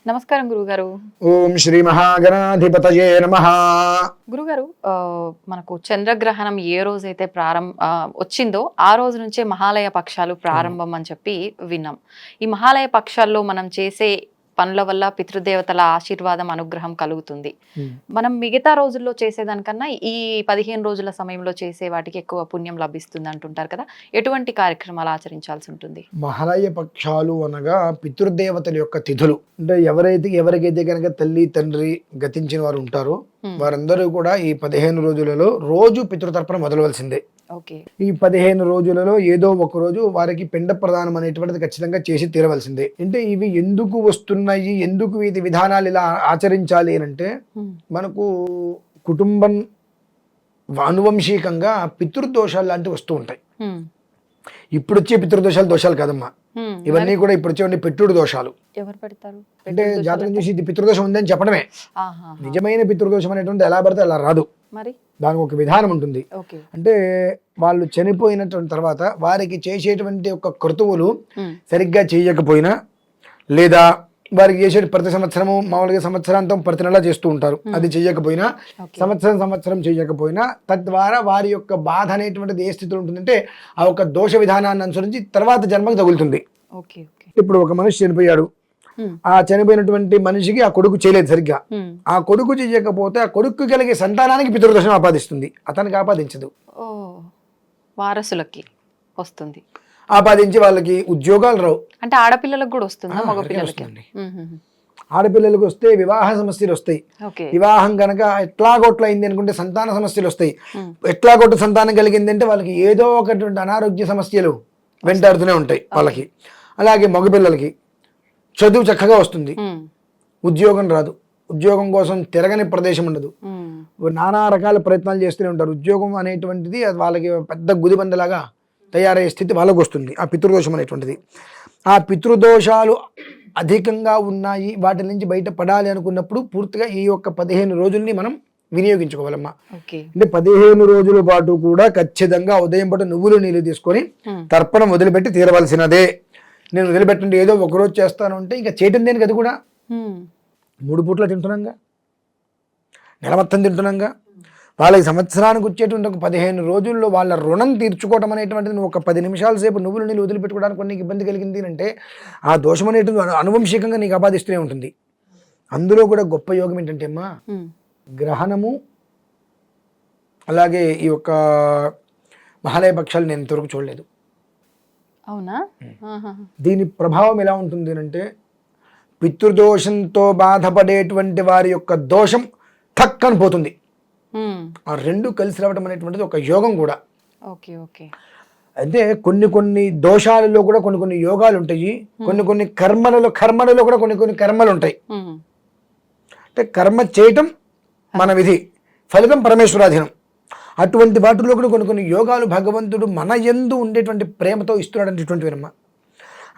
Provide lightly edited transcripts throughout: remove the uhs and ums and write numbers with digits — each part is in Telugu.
నమస్కారం గురుగారు. ఓం శ్రీ మహాగణాధిపతయే నమః. గురుగారు, మనకు చంద్రగ్రహణం ఏ రోజైతే వచ్చిందో ఆ రోజు నుంచే మహాలయ పక్షాలు ప్రారంభం అని చెప్పి విన్నాం. ఈ మహాలయ పక్షాల్లో మనం చేసే పనుల వల్ల పితృదేవతల ఆశీర్వాదం అనుగ్రహం కలుగుతుంది. మనం మిగతా రోజుల్లో చేసేదానికన్నా ఈ 15 రోజుల సమయంలో చేసే వాటికి ఎక్కువ పుణ్యం లభిస్తుంది అంటుంటారు కదా, ఎటువంటి కార్యక్రమాలు ఆచరించాల్సి ఉంటుంది? మహాలయ పక్షాలు అనగా పితృదేవతల యొక్క తిథులు. అంటే ఎవరికైతే కనుక తల్లి తండ్రి గతించిన వారు ఉంటారో వారందరూ కూడా ఈ 15 రోజులలో రోజు పితృతర్పణ మొదలవలసిందే. ఈ 15 రోజులలో ఏదో ఒక రోజు వారికి పిండ ప్రదానం అనేటువంటిది ఖచ్చితంగా చేసి తీరవలసిందే. అంటే ఇవి ఎందుకు వస్తున్నాయి, ఎందుకు ఇది విధానాలు ఇలా ఆచరించాలి అంటే మనకు కుటుంబం ఆనువంశికంగా పితృదోషాలు లాంటివి వస్తూ ఉంటాయి. ఇప్పుడు వచ్చే పితృదోషాలు దోషాలు కాదమ్మా, ఇవన్నీ కూడా ఇప్పుడు వచ్చే పెట్టుడు దోషాలు. ఎవరు పెడతారు అంటే జాతకం చూసి ఇది పితృదోషం ఉందని చెప్పడమే. నిజమైన పితృదోషం అనేటువంటి ఎలా పడితే అలా రాదు, మరి దానికి ఒక విధానం ఉంటుంది. అంటే వాళ్ళు చనిపోయినటువంటి తర్వాత వారికి చేసేటువంటి ఒక క్రతువులు సరిగ్గా చేయకపోయినా, లేదా వారికి చేసే ప్రతి సంవత్సరము మామూలుగా సంవత్సరాంతం ప్రతి నెల చేస్తూ ఉంటారు, అది చెయ్యకపోయినా సంవత్సరం చేయకపోయినా తద్వారా వారి యొక్క బాధ అనేటువంటిది ఏ స్థితిలో ఉంటుందంటే ఆ ఒక దోష విధానాన్ని అనుసరించి తర్వాత జన్మకు తగులుతుంది. ఇప్పుడు ఒక మనిషి చనిపోయాడు, ఆ చనిపోయినటువంటి మనిషికి ఆ కొడుకు చేయలేదు సరిగ్గా, ఆ కొడుకు చేయకపోతే ఆ కొడుకు కలిగే సంతానానికి పితృదోషం ఆపాదిస్తుంది, అతనికి ఆపాదించదు. వారసులకి వస్తుంది, ఆపాదించి వాళ్ళకి ఉద్యోగాలు రావు. అంటే ఆడపిల్లలకు కూడా వస్తుందా? మగపిల్లలకి? ఆడపిల్లలకు వస్తే వివాహ సమస్యలు వస్తాయి. వివాహం కనుక ఎట్లాగొట్లయింది అనుకుంటే సంతాన సమస్యలు వస్తాయి. ఎట్లాగొట్టు సంతానం కలిగింది అంటే వాళ్ళకి ఏదో ఒకటి అనారోగ్య సమస్యలు వెంటాడుతూనే ఉంటాయి వాళ్ళకి. అలాగే మగపిల్లలకి చదువు చక్కగా వస్తుంది, ఉద్యోగం రాదు, ఉద్యోగం కోసం తిరగని ప్రదేశం ఉండదు, నానా రకాల ప్రయత్నాలు చేస్తూనే ఉంటారు. ఉద్యోగం అనేటువంటిది అది వాళ్ళకి పెద్ద గుదిబండలాగా తయారయ్యే స్థితి వాళ్ళకు వస్తుంది, ఆ పితృదోషం అనేటువంటిది. ఆ పితృదోషాలు అధికంగా ఉన్నాయి, వాటి నుంచి బయటపడాలి అనుకున్నప్పుడు పూర్తిగా ఈ యొక్క 15 రోజుల్ని మనం వినియోగించుకోవాలమ్మా. అంటే 15 రోజుల పాటు కూడా ఖచ్చితంగా ఉదయం పాటు నువ్వులు నీళ్ళు తీసుకొని తర్పణం వదిలిపెట్టి తీరవలసినదే. నేను వదిలిపెట్టండి ఏదో ఒకరోజు చేస్తాను అంటే ఇంకా చేయటం దేనికి, అది కూడా 3 పూట్ల తింటున్నాగా, నెల మొత్తం తింటున్నాగా. వాళ్ళకి సంవత్సరానికి వచ్చేటువంటి ఒక 15 రోజుల్లో వాళ్ళ రుణం తీర్చుకోవడం అనేటువంటిది ఒక 10 నిమిషాల సేపు నువ్వులు నీళ్ళు వదిలిపెట్టుకోవడానికి నీకు ఇబ్బంది కలిగింది అంటే ఆ దోషం అనేటువంటి అనువంశికంగా నీకు ఆపాదిస్తూనే ఉంటుంది. అందులో కూడా గొప్ప యోగం ఏంటంటే అమ్మా, గ్రహణము అలాగే ఈ యొక్క మహాలయ పక్షాలు నేను ఇంతవరకు చూడలేదు. అవునా? దీని ప్రభావం ఎలా ఉంటుంది అంటే పితృదోషంతో బాధపడేటువంటి వారి యొక్క దోషం ఠక్కని పోతుంది. ఆ రెండు కలిసి రావడం అనేటువంటిది ఒక యోగం కూడా. అయితే కొన్ని దోషాలలో కూడా కొన్ని యోగాలు ఉంటాయి, కొన్ని కర్మలలో కూడా కొన్ని కర్మలు ఉంటాయి. అంటే కర్మ చేయటం మన విధి, ఫలితం పరమేశ్వరాధీనం. అటువంటి వాటిలో కూడా కొన్ని యోగాలు భగవంతుడు మన యందు ఉండేటువంటి ప్రేమతో ఇస్తున్నాడు అనేటువంటి వినమ్మ.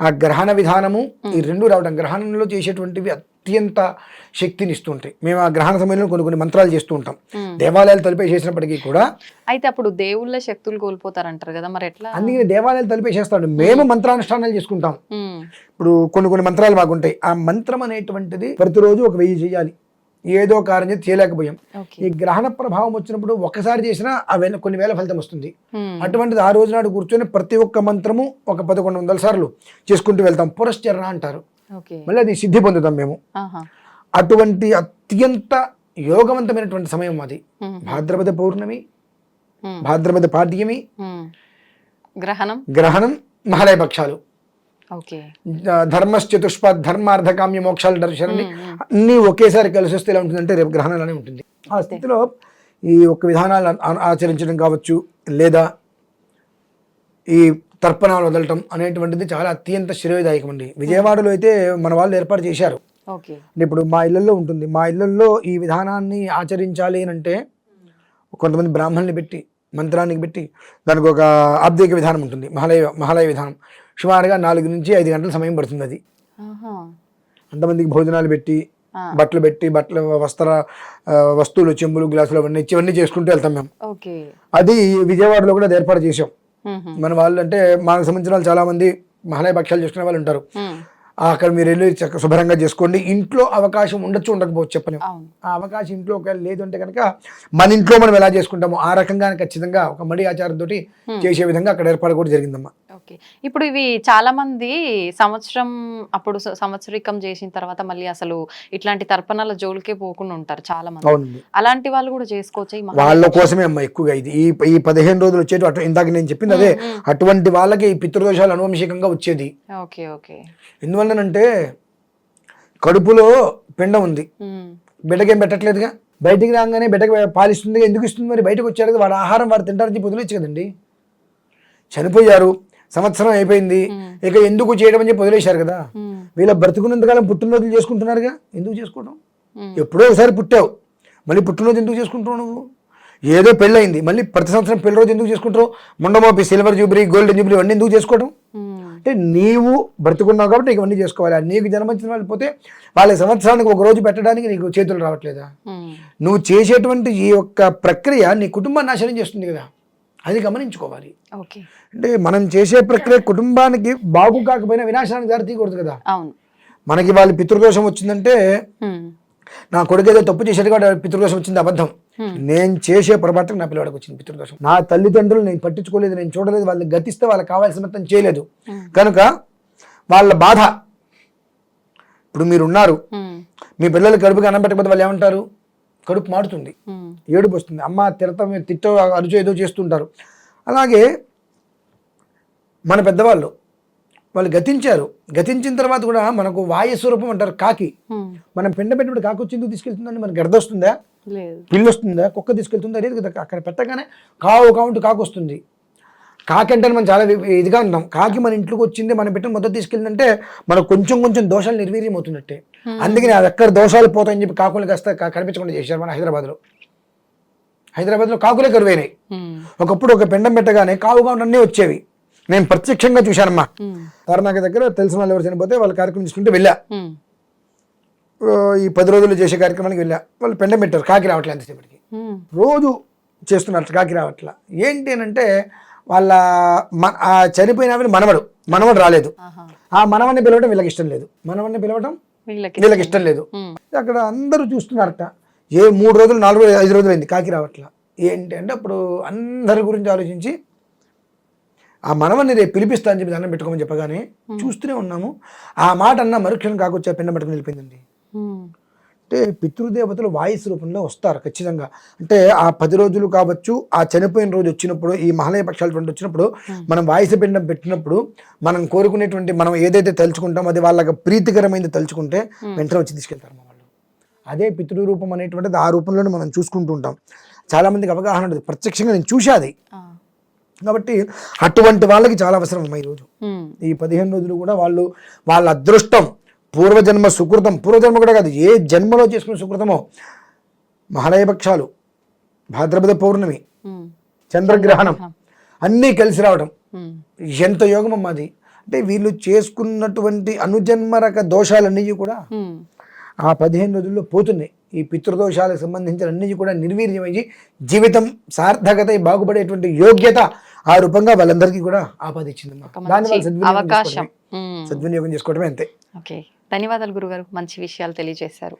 ఆ గ్రహణ విధానము ఈ రెండు రావడం, గ్రహణంలో చేసేటువంటివి అత్యంత శక్తిని ఇస్తూ ఉంటాయి. మేము ఆ గ్రహణ సమయంలో కొన్ని మంత్రాలు చేస్తూ ఉంటాం, దేవాలయాలు తలిపేసేసినప్పటికీ కూడా. అయితే అప్పుడు దేవుళ్ళ శక్తులు కోల్పోతారంటారు కదా, మరి ఎట్లా? అందుకని దేవాలయాలు తలిపేసేస్తాడు, మేము మంత్రానుష్ఠానాలు చేసుకుంటాం. ఇప్పుడు కొన్ని మంత్రాలు మాకుంటాయి, ఆ మంత్రం అనేటువంటిది ప్రతిరోజు ఒక 1000 చేయాలి. ఏదో కార్యం చేయలేకపోయాం, ఈ గ్రహణ ప్రభావం వచ్చినప్పుడు ఒకసారి చేసినా కొన్ని వేల ఫలితం వస్తుంది. అటువంటిది ఆ రోజు నాడు కూర్చొని ప్రతి ఒక్క మంత్రము ఒక 1100 సార్లు చేసుకుంటూ వెళ్తాం. పురశ్చరణ అంటారు, మళ్ళీ అది సిద్ధి పొందుతాం మేము. అటువంటి అత్యంత యోగవంతమైనటువంటి సమయం అది. భాద్రపద పౌర్ణమి, భాద్రపద పాడ్యమి, గ్రహణం, మహాలయ పక్షాలు, ధర్మశ్చతుష్పద్, ధర్మార్థకామ్య మోక్షాలు దర్శనాన్ని అన్నీ ఒకేసారి కలిసి వస్తే ఎలా ఉంటుందంటే రేపు గ్రహణాలనే ఉంటుంది. ఆ స్థితిలో ఈ ఒక్క విధానాలు ఆచరించడం కావచ్చు, లేదా ఈ తర్పణాలు వదలటం అనేటువంటిది చాలా అత్యంత శ్రేయదాయకం అండి. విజయవాడలో అయితే మన వాళ్ళు ఏర్పాటు చేశారు. ఇప్పుడు మా ఇళ్లలో ఉంటుంది, మా ఇళ్లలో ఈ విధానాన్ని ఆచరించాలి అంటే కొంతమంది బ్రాహ్మణుని పెట్టి మంత్రానికి పెట్టి దానికి ఒక ఆబ్దిక విధానం ఉంటుంది, మహాలయ విధానం. సుమారుగా 4 నుంచి 5 గంటల సమయం పడుతుంది. అది అంతమందికి భోజనాలు పెట్టి, బట్టలు పెట్టి, వస్తువులు, చెంబులు, గ్లాసులు అవన్నీ చేసుకుంటూ వెళ్తాం మేము. అది విజయవాడలో కూడా ఏర్పాటు చేసాం. మన వాళ్ళు అంటే మనకు సంబంధించిన వాళ్ళు చాలా మంది మహాలయ పక్షాలు చేసుకునే వాళ్ళు ఉంటారు. అక్కడ మీరు వెళ్ళి శుభ్రంగా చేసుకోండి. ఇంట్లో అవకాశం ఉండొచ్చు, ఉండకపోవచ్చు, చెప్పలేము. ఆ అవకాశం ఇంట్లో ఒకవేళ లేదు అంటే కనుక మన ఇంట్లో మనం ఎలా చేసుకుంటామో ఆ రకంగా ఖచ్చితంగా ఒక మడి ఆచారంతో చేసే విధంగా అక్కడ ఏర్పాటు కూడా జరిగిందమ్మా. ఓకే. ఇప్పుడు ఇవి చాలా మంది సంవత్సరం అప్పుడు సంవత్సరికం చేసిన తర్వాత మళ్ళీ అసలు ఇట్లాంటి తర్పణాల జోలికే పోకుండా ఉంటారు చాలా మంది. అవునండి. అలాంటి వాళ్ళు కూడా చేసుకోవచ్చు. వాళ్ళ కోసమే అమ్మా ఎక్కువగా ఇది. ఈ 15 రోజులు వచ్చేది అటు ఇందాక నేను చెప్పింది అదే, అటువంటి వాళ్ళకి ఈ పితృదోషాలు అనువంశికంగా వచ్చేది. Okay okay. ఎందువల్లనంటే కడుపులో పిండం ఉంది, బిడ్డకేం పెట్టట్లేదుగా, బయటికి రాగానే బిడ్డకి పాలిస్తుంది. ఎందుకు ఇస్తుంది మరి? బయటకు వచ్చారు కదా, వాడు ఆహారం వాడు తింటారని చెప్పి వదిలేచ్చు కదండి. చనిపోయారు, సంవత్సరం అయిపోయింది, ఇక ఎందుకు చేయడం అని చెప్పి వదిలేశారు కదా. వీళ్ళ బ్రతుకున్నంతకాలం పుట్టినరోజులు చేసుకుంటున్నారుగా, ఎందుకు చేసుకోవడం? ఎప్పుడో ఒకసారి పుట్టావు, మళ్ళీ పుట్టినరోజు ఎందుకు చేసుకుంటున్నావు నువ్వు? ఏదో పెళ్ళయింది, మళ్ళీ ప్రతి సంవత్సరం పెళ్లి రోజు ఎందుకు చేసుకుంటావు? మొండమోపి సిల్వర్ జూబ్లీ, గోల్డెన్ జూబ్లీ ఇవన్నీ ఎందుకు చేసుకోవడం? అంటే నీవు బ్రతుకున్నావు కాబట్టి ఇవన్నీ చేసుకోవాలి. నీకు జన్మనిచ్చిన వాళ్ళు పోతే వాళ్ళ సంవత్సరానికి ఒక రోజు పెట్టడానికి నీకు చేతులు రావట్లేదా? నువ్వు చేసేటువంటి ఈ యొక్క ప్రక్రియ నీ కుటుంబాన్ని నాశనం చేస్తుంది కదా, అది గమనించుకోవాలి. అంటే మనం చేసే ప్రక్రియ కుటుంబానికి బాగు కాకపోయినా వినాశనానికి దారి తీయకూడదు కదా. మనకి వాళ్ళ పితృదోషం వచ్చిందంటే నా కొడుకు ఏదో తప్పు చేసేది కూడా పితృదోషం వచ్చింది, అబద్ధం. నేను చేసే పొరపాటుకు నా పిల్లవాడికి వచ్చింది పితృదోషం. నా తల్లిదండ్రులు నేను పట్టించుకోలేదు, నేను చూడలేదు, వాళ్ళకి గతిస్తే వాళ్ళకి కావాల్సిన మొత్తం చేయలేదు కనుక వాళ్ళ బాధ. ఇప్పుడు మీరున్నారు, మీ పిల్లలు కడుపుకి అన్నం పెట్టకపోతే వాళ్ళు ఏమంటారు? కడుపు మాడుతుంది, ఏడుపు వస్తుంది, అమ్మ తిడతాం, తిట్టో అరుచో ఏదో చేస్తుంటారు. అలాగే మన పెద్దవాళ్ళు వాళ్ళు గతించారు, గతించిన తర్వాత కూడా మనకు వాయు స్వరూపం అంటారు కాకి. మనం పిండ పెట్టినప్పుడు కాకి వచ్చి ఎందుకు తీసుకెళ్తుందండి? మనకి గర్ద వస్తుందా, పిల్లి వస్తుందా, కుక్క తీసుకెళ్తుందా? లేదు కదా. అక్కడ పెట్టగానే కావు కావుంటూ కాకు వస్తుంది. కాకి అంటే మనం చాలా ఇదిగా ఉన్నాం. కాకి మన ఇంట్లోకి వచ్చింది, మనం పెట్టిన మొదటి తీసుకెళ్ళిందంటే మనకు కొంచెం కొంచెం దోషాలు నిర్వీర్యం అవుతున్నట్టే. అందుకని అది ఎక్కడ దోషాలు పోతాయని చెప్పి కాకులు కాస్త కనిపించకుండా చేశారు మన హైదరాబాద్లో కాకులే కరువైనాయి. ఒకప్పుడు ఒక పిండం పెట్టగానే కావుగా అన్నీ వచ్చేవి. నేను ప్రత్యక్షంగా చూశానమ్మా. తారనాక దగ్గర తెలిసిన వాళ్ళు ఎవరు చనిపోతే వాళ్ళ కార్యక్రమం తీసుకుంటే వెళ్ళా. ఈ 10 రోజులు చేసే కార్యక్రమానికి వెళ్ళా. వాళ్ళు పెండం పెట్టారు, కాకి రావట్లే అంతసేపటికి. రోజు చేస్తున్నారు, కాకి రావట్లా. ఏంటి అని అంటే వాళ్ళ ఆ చనిపోయిన మనవడు రాలేదు. ఆ మనవడిని పిలవడం వీళ్ళకి ఇష్టం లేదు, మనవడిని పిలవడం వీళ్ళకి ఇష్టం లేదు. అక్కడ అందరూ చూస్తున్నారట. 3 రోజులు 4 రోజులు 5 రోజులు అయింది, కాకి రావట్లా. ఏంటి అంటే అప్పుడు అందరి గురించి ఆలోచించి ఆ మనవన్ని రేపు పిలిపిస్తా అని చెప్పి దండం పెట్టుకోమని చెప్పగానే చూస్తూనే ఉన్నాము. ఆ మాట అన్న మరుక్షణం కాకొచ్చా పిండం పట్టుకుని వెళ్ళిపోయిందండి. అంటే పితృదేవతలు వాయుస్ రూపంలో వస్తారు ఖచ్చితంగా. అంటే ఆ 10 రోజులు కావచ్చు, ఆ చనిపోయిన రోజు వచ్చినప్పుడు, ఈ మహాలయ పక్షాలు వచ్చినప్పుడు మనం వాయుస పిండం పెట్టినప్పుడు మనం కోరుకునేటువంటి మనం ఏదైతే తలుచుకుంటామో అది వాళ్ళకి ప్రీతికరమైనది తలుచుకుంటే వెంటనే వచ్చి తీసుకెళ్తారు మా వాళ్ళు. అదే పితృరూపం అనేటువంటిది ఆ రూపంలోనే మనం చూసుకుంటూ ఉంటాం. చాలా మందికి అవగాహన ఉండదు, ప్రత్యక్షంగా నేను చూశాది కాబట్టి అటువంటి వాళ్ళకి చాలా అవసరం అమ్మా ఈరోజు. ఈ 15 రోజులు కూడా వాళ్ళ అదృష్టం, పూర్వజన్మ సుకృతం, పూర్వజన్మ కూడా కాదు, ఏ జన్మలో చేసుకున్న సుకృతమో, మహాలయ పక్షాలు, భాద్రపద పౌర్ణమి, చంద్రగ్రహణం అన్నీ కలిసి రావడం ఎంత యోగం అమ్మా అది. అంటే వీళ్ళు చేసుకున్నటువంటి అనుజన్మరక దోషాలన్నీ కూడా ఆ 15 రోజుల్లో పోతున్నాయి. ఈ పితృదోషాలకు సంబంధించిన అన్ని కూడా నిర్వీర్యమయ్యి జీవితం సార్థకత బాగుపడేటువంటి యోగ్యత ఆ రూపంగా వాళ్ళందరికీ కూడా ఆపాదించింది. దాన్ని సద్వినియోగం చేసుకోవడమే అంతే. ఓకే, ధన్యవాదాలు గురుగారు, మంచి విషయాలు తెలియజేశారు.